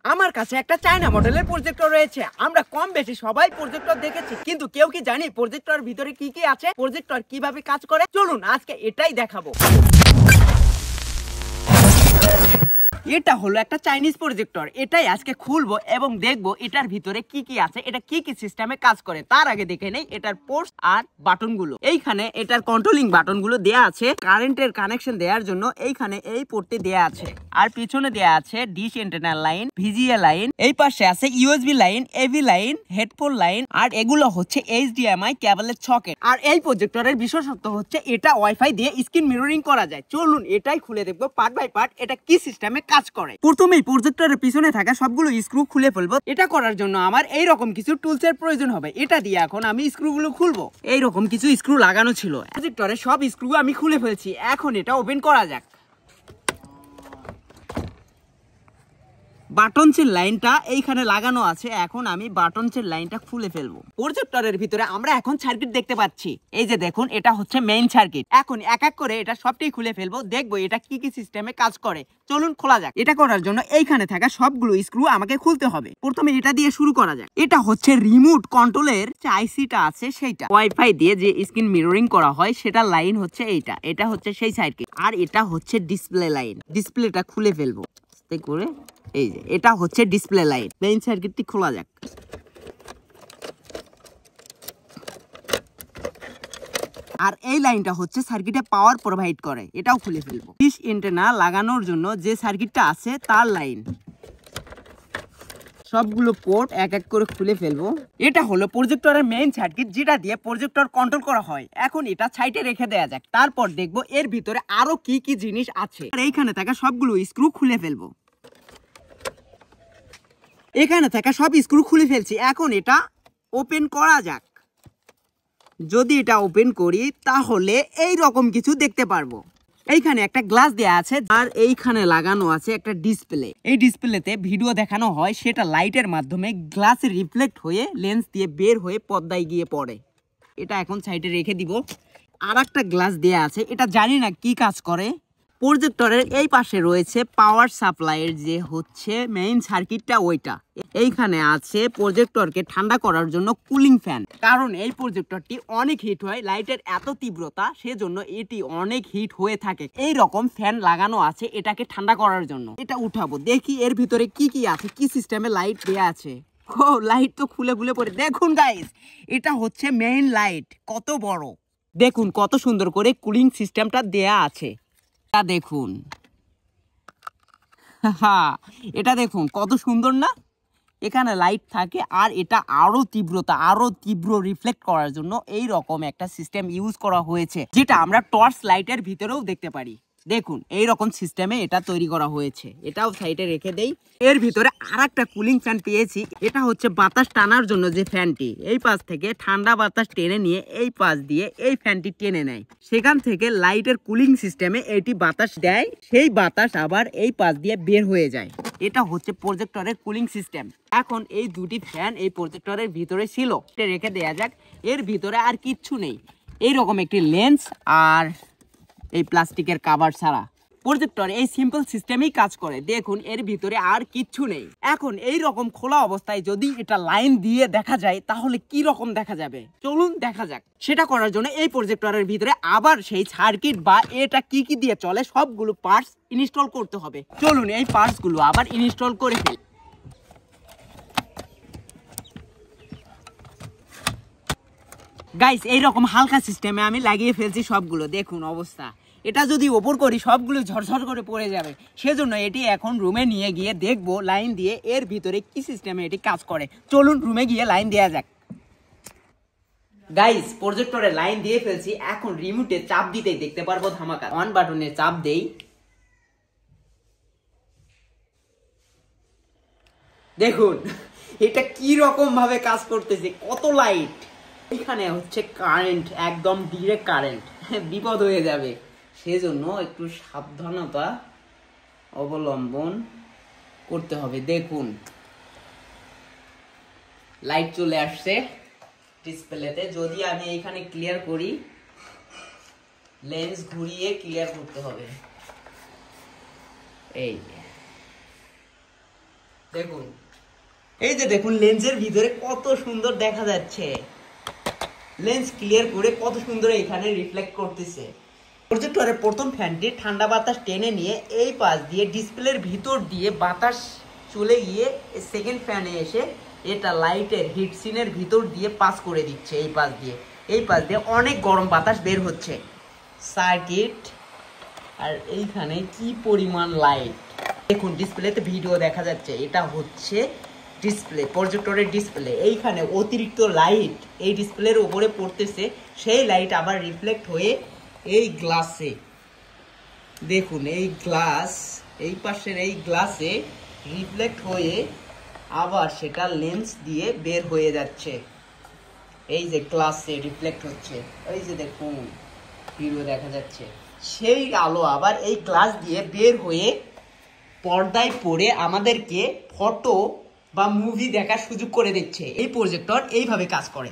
আমার কাছে একটা চায়না মডেলের প্রজেক্টর রয়েছে। আমরা কম বেশি সবাই প্রজেক্টর দেখেছি, কিন্তু কেউ কি জানি প্রজেক্টর ভিতরে কি কি আছে, প্রজেক্টর কিভাবে কাজ করে? চলুন আজকে এটাই দেখাবো। এটা হলো একটা চাইনিজ প্রজেক্টর। এটাই আজকে খুলবো এবং দেখবো এটার ভিতরে কি কি আছে, এটা কি কি সিস্টেমে কাজ করে। তার আগে দেখে নেই এটার পোর্টস আর বাটনগুলো। এইখানে এটার কন্ট্রোলিং বাটনগুলো দেয়া আছে, কারেন্টের কানেকশন দেওয়ার জন্য এইখানে এই পোর্টটি দেয়া আছে, আর পিছনে দেয়া আছে dish antenna line, VGA line, এই পাশে আছে USB line, AV line, headphone line, আর এগুলো হচ্ছে এইচডিএমআই কেবলের সকেট। আর এই প্রজেক্টরের বিশেষত্ব হচ্ছে এটা ওয়াইফাই দিয়ে স্ক্রিন মিররিং করা যায়। চলুন এটাই খুলে দেখবো পার্ট বাই পার্ট এটা কি সিস্টেমে কাজ করে। প্রথমেই প্রজেক্টরের পিছনে থাকা সবগুলো স্ক্রু খুলে ফেলবো। এটা করার জন্য আমার এই রকম কিছু টুলস এর প্রয়োজন হবে। এটা দিয়ে এখন আমি স্ক্রুগুলো খুলবো। এই রকম কিছু স্ক্রু লাগানো ছিল, প্রজেক্টরের সব স্ক্রু আমি খুলে ফেলছি। এখন এটা ওপেন করা যাক। বাটনসের লাইনটা এইখানে লাগানো আছে, এখন আমি বাটনসের লাইনটা খুলে ফেলবো। প্রজেক্টরের ভিতরে আমরা এখন সার্কিট দেখতে পাচ্ছি। এই যে দেখুন, এটা হচ্ছে মেইন সার্কিট। এখন এক এক করে এটা সবটাই খুলে ফেলবো, দেখবো এটা কি কি সিস্টেমে কাজ করে। চলুন খোলা যাক। এটা করার জন্য এইখানে থাকা সবগুলো স্ক্রু আমাকে খুলতে হবে। প্রথমে এটা দিয়ে শুরু করা যাক। এটা হচ্ছে রিমোট কন্ট্রোলের যে আইসিটা আছে সেইটা, ওয়াইফাই দিয়ে যে স্ক্রিন মিররিং করা হয় সেটা লাইন হচ্ছে এইটা। এটা হচ্ছে সেই সার্কিট, আর এটা হচ্ছে ডিসপ্লে লাইন। ডিসপ্লেটা খুলে ফেলবো করে। এই যে এটা হচ্ছে ডিসপ্লে লাইট। মেইন সার্কিটটি খোলা যাক। আর এই লাইনটা হচ্ছে সার্কিটে পাওয়ার প্রোভাইড করে, এটাও খুলে ফেলবো। ডিশ এন্টেনা লাগানোর জন্য যে সার্কিটটা আছে তার লাইন। সবগুলো পোর্ট এক এক করে খুলে ফেলবো। এটা হলো প্রজেক্টরের মেইন সার্কিট, যেটা দিয়ে প্রজেক্টর কন্ট্রোল করা হয়। এখন এটা সাইডে রেখে দেওয়া যাক। তারপর দেখবো এর ভিতরে আরো কি কি জিনিস আছে। আর এইখানে থাকা সবগুলো স্ক্রু খুলে ফেলবো। এখানে থাকা সব স্ক্রু খুলে ফেলছি। এখন এটা ওপেন করা যাক। যদি এটা ওপেন করি তাহলে এই রকম কিছু দেখতে পারবো। এইখানে একটা গ্লাস দেয়া আছে, আর এইখানে লাগানো আছে একটা ডিসপ্লে। এই ডিসপ্লেতে ভিডিও দেখানো হয়, সেটা লাইটের মাধ্যমে গ্লাসে রিফ্লেক্ট হয়ে লেন্স দিয়ে বের হয়ে পর্দায় গিয়ে পড়ে। এটা এখন সাইডে রেখে দিব। আর একটা গ্লাস দেয়া আছে, এটা জানি না কি কাজ করে। প্রজেক্টরের এই পাশে রয়েছে পাওয়ার সাপ্লাইয়ের যে হচ্ছে মেইন সার্কিটটা, ওইটা। এইখানে আছে প্রজেক্টরকে ঠান্ডা করার জন্য কুলিং ফ্যান। কারণ এই প্রজেক্টরটি অনেক হিট হয়, লাইটের এত তীব্রতা, সেজন্য এটি অনেক হিট হয়ে থাকে। এই রকম ফ্যান লাগানো আছে এটাকে ঠান্ডা করার জন্য। এটা উঠাবো, দেখি এর ভিতরে কি কি আছে, কি সিস্টেমে লাইট দেয়া আছে। ও, লাইট তো খুলে খুলে পড়ে। দেখুন গাইস, এটা হচ্ছে মেইন লাইট। কত বড় দেখুন, কত সুন্দর করে কুলিং সিস্টেমটা দেয়া আছে। দেখুন, এটা দেখুন কত সুন্দর না? এখানে লাইট থাকে, আর এটা আরো তীব্রতা, আরো তীব্র রিফ্লেক্ট করার জন্য এই রকম একটা সিস্টেম ইউজ করা হয়েছে, যেটা আমরা টর্চ লাইটের ভিতরেও দেখতে পারি। দেখুন এই রকম সিস্টেমে এটা তৈরি করা হয়েছে। এটাও সাইডে রেখে দেই। এর ভিতরে আর একটা কুলিং ফ্যান পেয়েছি। এটা হচ্ছে বাতাস টানার জন্য যে ফ্যানটি, এই পাশ থেকে ঠান্ডা বাতাস টেনে নিয়ে এই পাশ দিয়ে এই ফ্যানটি টেনে নেয়। সেখান থেকে লাইটের কুলিং সিস্টেমে এটি বাতাস দেয়, সেই বাতাস আবার এই পাশ দিয়ে বের হয়ে যায়। এটা হচ্ছে প্রজেক্টরের কুলিং সিস্টেম। এখন এই দুটি ফ্যান এই প্রজেক্টরের ভিতরে ছিল, এটা রেখে দেয়া যাক। এর ভিতরে আর কিচ্ছু নেই, এইরকম একটি লেন্স আর এই প্লাস্টিকের কভার ছাড়া প্রজেক্টর এই সিম্পল সিস্টেমেই কাজ করে। দেখুন এর ভিতরে আর কিচ্ছু নেই। এখন এই রকম খোলা অবস্থায় যদি এটা লাইন দিয়ে দেখা যায় তাহলে কি রকম দেখা যাবে, চলুন দেখা যাক। সেটা করার জন্য এই প্রজেক্টরের ভিতরে আবার সেই সার্কিট বা এটা কি কি দিয়ে চলে সবগুলো পার্টস ইনস্টল করতে হবে। চলুন এই পার্টস গুলো আবার ইনস্টল করে ফেলি। গাইস এইরকম হালকা সিস্টেমে আমি লাগিয়ে ফেলছি সবগুলো। দেখুন অবস্থা, এটা যদি ওপর করি সবগুলো ঝরঝর করে পড়ে যাবে। সেজন্য এটি এখন রুমে নিয়ে গিয়ে দেখবো লাইন দিয়ে এর ভিতরে কি সিস্টেমে এটি কাজ করে। চলুন রুমে গিয়ে লাইন দেওয়া যাক। গাইস প্রজেক্টরে লাইন দিয়ে ফেলছি। এখন রিমোটে চাপ দিতেই দেখতে পারবো ধামাকা। অন বাটনে চাপ দেই, দেখুন এটা কি রকম ভাবে কাজ করতেছে, কত লাইট। এখানে হচ্ছে কারেন্ট, একদম ডিরেক্ট কারেন্ট, বিপদ হয়ে যাবে। সেজন্য একটু সাবধানতা অবলম্বন করতে হবে। দেখুন লাইট চলে আসছে ডিসপ্লেতে। যদি আমি এইখানে ক্লিয়ার করি, লেন্স ঘুরিয়ে ক্লিয়ার করতে হবে। এই দেখুন, এই যে দেখুন লেন্সের ভিতরে কত সুন্দর দেখা যাচ্ছে, লেন্স ক্লিয়ার করে কত সুন্দর এখানে রিফ্লেক্ট করতেছে। প্রজেক্টরের প্রথম ফ্যানটি ঠান্ডা বাতাস টেনে নিয়ে এই পাশ দিয়ে ডিসপ্লের ভিতর দিয়ে বাতাস চলে গিয়ে সেকেন্ড ফ্যানে এসে এটা লাইটের হিটসিনের ভিতর দিয়ে পাস করে দিচ্ছে। এই পাশ দিয়ে অনেক গরম বাতাস বের হচ্ছে। সার্কিট আর এইখানে কি পরিমাণ লাইট দেখুন, ডিসপ্লেতে ভিডিও দেখা যাচ্ছে, এটা হচ্ছে ডিসপ্লে, প্রজেক্টরের ডিসপ্লে। এইখানে অতিরিক্ত লাইট এই ডিসপ্লের উপরে পড়তেছে, সেই লাইট আবার রিফ্লেক্ট হয়ে এই গ্লাসে দেখুন, এই গ্লাস, এই পাশের এই গ্লাসে রিফ্লেক্ট হয়ে আবার সেটা লেন্স দিয়ে বের হয়ে যাচ্ছে। এই যে গ্লাসে রিফ্লেক্ট হচ্ছে, এই যে দেখুন ভিডিও দেখা যাচ্ছে, সেই আলো আবার এই গ্লাস দিয়ে বের হয়ে পর্দায় পড়ে আমাদেরকে ফটো বা মুভি দেখার সুযোগ করে দিচ্ছে। এই প্রজেক্টর এইভাবে কাজ করে।